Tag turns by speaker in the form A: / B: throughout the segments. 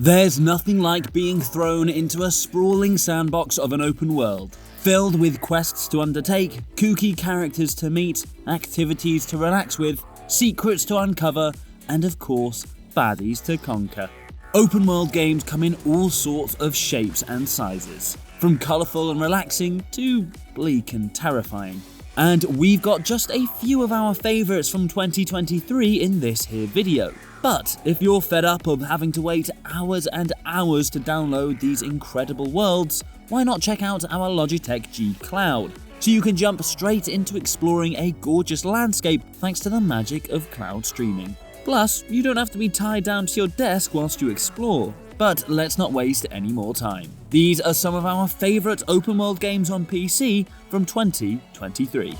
A: There's nothing like being thrown into a sprawling sandbox of an open world, filled with quests to undertake, kooky characters to meet, activities to relax with, secrets to uncover, and of course, baddies to conquer. Open world games come in all sorts of shapes and sizes, from colourful and relaxing to bleak and terrifying. And we've got just a few of our favourites from 2023 in this here video. But if you're fed up of having to wait hours and hours to download these incredible worlds, why not check out our Logitech G Cloud? So you can jump straight into exploring a gorgeous landscape thanks to the magic of cloud streaming. Plus, you don't have to be tied down to your desk whilst you explore. But let's not waste any more time. These are some of our favourite open world games on PC from 2023.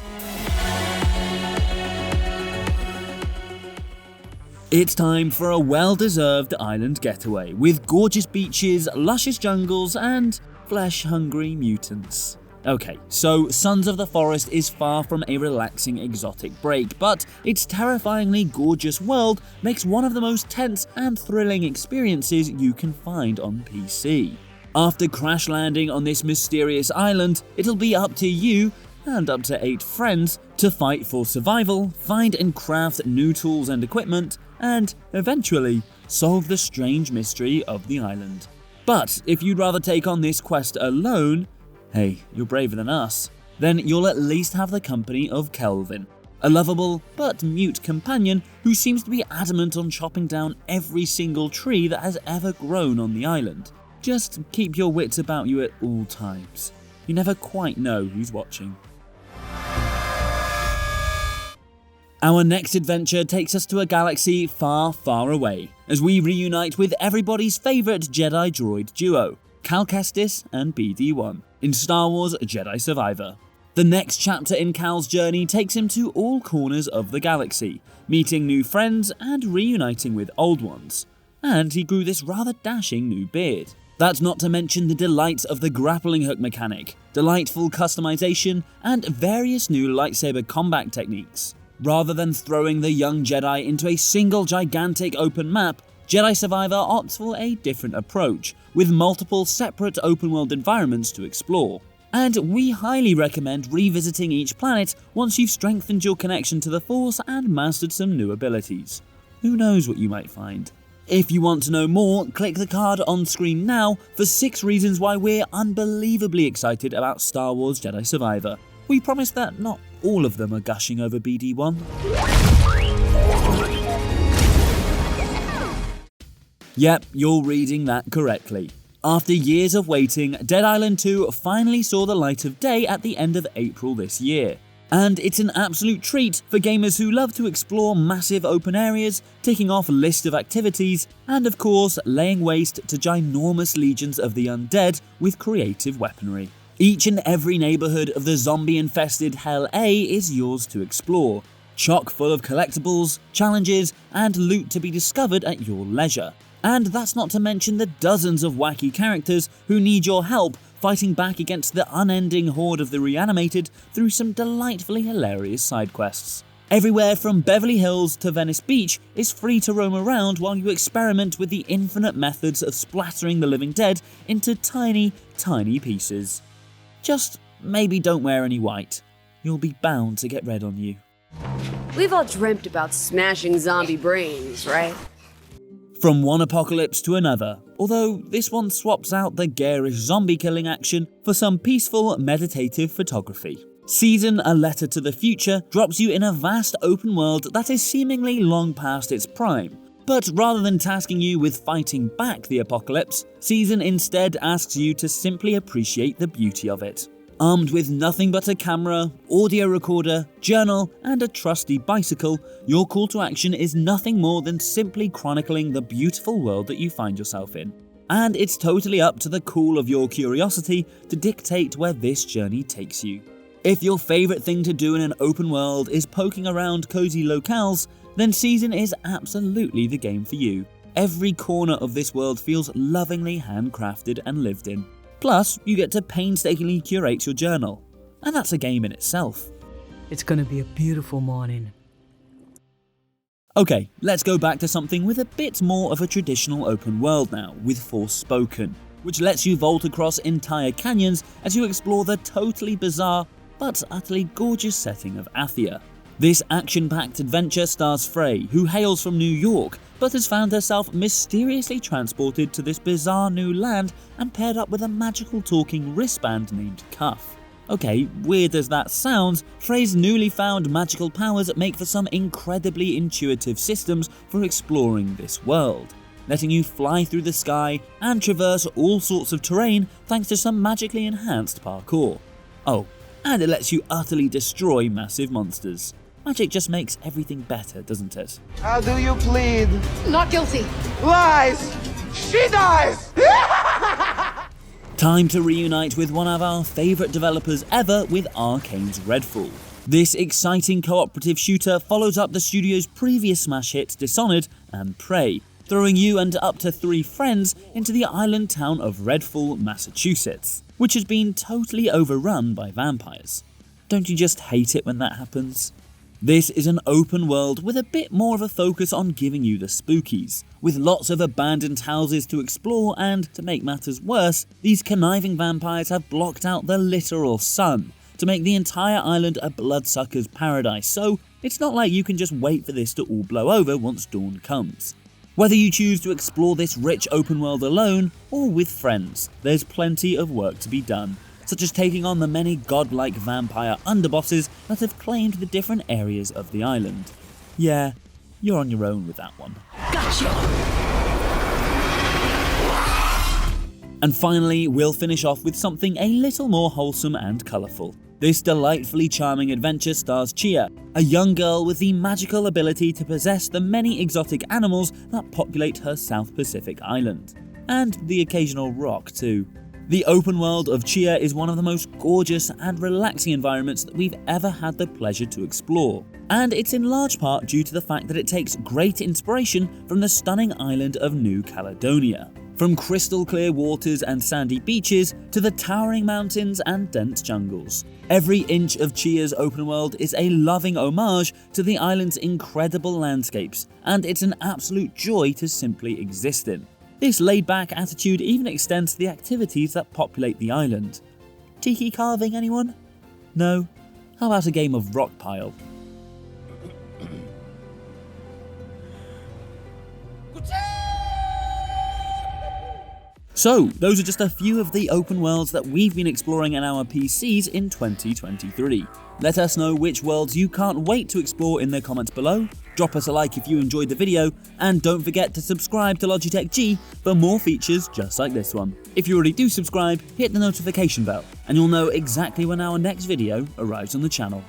A: It's time for a well-deserved island getaway with gorgeous beaches, luscious jungles, and flesh-hungry mutants. Okay, so Sons of the Forest is far from a relaxing exotic break, but its terrifyingly gorgeous world makes one of the most tense and thrilling experiences you can find on PC. After crash landing on this mysterious island, it'll be up to you, and up to 8 friends, to fight for survival, find and craft new tools and equipment, and eventually solve the strange mystery of the island. But if you'd rather take on this quest alone, hey, you're braver than us, then you'll at least have the company of Kelvin, a lovable but mute companion who seems to be adamant on chopping down every single tree that has ever grown on the island. Just keep your wits about you at all times. You never quite know who's watching. Our next adventure takes us to a galaxy far, far away, as we reunite with everybody's favourite Jedi droid duo, Cal Kestis and BD-1, in Star Wars Jedi Survivor. The next chapter in Cal's journey takes him to all corners of the galaxy, meeting new friends and reuniting with old ones. And he grew this rather dashing new beard. That's not to mention the delights of the grappling hook mechanic, delightful customization, and various new lightsaber combat techniques. Rather than throwing the young Jedi into a single gigantic open map, Jedi Survivor opts for a different approach, with multiple separate open-world environments to explore. And we highly recommend revisiting each planet once you've strengthened your connection to the Force and mastered some new abilities. Who knows what you might find? If you want to know more, click the card on screen now for 6 reasons why we're unbelievably excited about Star Wars Jedi Survivor. We promise that not all of them are gushing over BD-1. Yep, you're reading that correctly. After years of waiting, Dead Island 2 finally saw the light of day at the end of April this year. And it's an absolute treat for gamers who love to explore massive open areas, ticking off a list of activities, and of course laying waste to ginormous legions of the undead with creative weaponry. Each and every neighbourhood of the zombie-infested Hell A is yours to explore, chock full of collectibles, challenges, and loot to be discovered at your leisure. And that's not to mention the dozens of wacky characters who need your help fighting back against the unending horde of the reanimated through some delightfully hilarious side quests. Everywhere from Beverly Hills to Venice Beach is free to roam around while you experiment with the infinite methods of splattering the living dead into tiny, tiny pieces. Just maybe don't wear any white. You'll be bound to get red on you.
B: We've all dreamt about smashing zombie brains, right?
A: From one apocalypse to another, although this one swaps out the garish zombie killing action for some peaceful, meditative photography. Season A Letter to the Future drops you in a vast open world that is seemingly long past its prime. But rather than tasking you with fighting back the apocalypse, Season instead asks you to simply appreciate the beauty of it. Armed with nothing but a camera, audio recorder, journal, and a trusty bicycle, your call to action is nothing more than simply chronicling the beautiful world that you find yourself in. And it's totally up to the call of your curiosity to dictate where this journey takes you. If your favourite thing to do in an open world is poking around cozy locales, then Season is absolutely the game for you. Every corner of this world feels lovingly handcrafted and lived in. Plus, you get to painstakingly curate your journal. And that's a game in itself.
C: It's gonna be a beautiful morning.
A: Okay, let's go back to something with a bit more of a traditional open world now, with Forspoken, which lets you vault across entire canyons as you explore the totally bizarre but utterly gorgeous setting of Athia. This action-packed adventure stars Frey, who hails from New York, but has found herself mysteriously transported to this bizarre new land and paired up with a magical talking wristband named Cuff. Okay, weird as that sounds, Frey's newly found magical powers make for some incredibly intuitive systems for exploring this world, letting you fly through the sky and traverse all sorts of terrain thanks to some magically enhanced parkour. Oh, and it lets you utterly destroy massive monsters. Magic just makes everything better, doesn't it?
C: How do you plead?
D: Not guilty.
C: Lies! She dies!
A: Time to reunite with one of our favourite developers ever with Arcane's Redfall. This exciting cooperative shooter follows up the studio's previous smash hits Dishonored and Prey, throwing you and up to 3 friends into the island town of Redfall, Massachusetts, which has been totally overrun by vampires. Don't you just hate it when that happens? This is an open world with a bit more of a focus on giving you the spookies, with lots of abandoned houses to explore, and, to make matters worse, these conniving vampires have blocked out the literal sun to make the entire island a bloodsucker's paradise, so it's not like you can just wait for this to all blow over once dawn comes. Whether you choose to explore this rich open world alone or with friends, there's plenty of work to be done, such as taking on the many godlike vampire underbosses that have claimed the different areas of the island. Yeah, you're on your own with that one.
D: Gotcha!
A: And finally, we'll finish off with something a little more wholesome and colourful. This delightfully charming adventure stars Tchia, a young girl with the magical ability to possess the many exotic animals that populate her South Pacific island. And the occasional rock too. The open world of Tchia is one of the most gorgeous and relaxing environments that we've ever had the pleasure to explore. And it's in large part due to the fact that it takes great inspiration from the stunning island of New Caledonia. From crystal clear waters and sandy beaches to the towering mountains and dense jungles. Every inch of Tchia's open world is a loving homage to the island's incredible landscapes, and it's an absolute joy to simply exist in. This laid-back attitude even extends to the activities that populate the island. Tiki carving, anyone? No? How about a game of rock pile? So, those are just a few of the open worlds that we've been exploring in our PCs in 2023. Let us know which worlds you can't wait to explore in the comments below, drop us a like if you enjoyed the video, and don't forget to subscribe to Logitech G for more features just like this one. If you already do subscribe, hit the notification bell, and you'll know exactly when our next video arrives on the channel.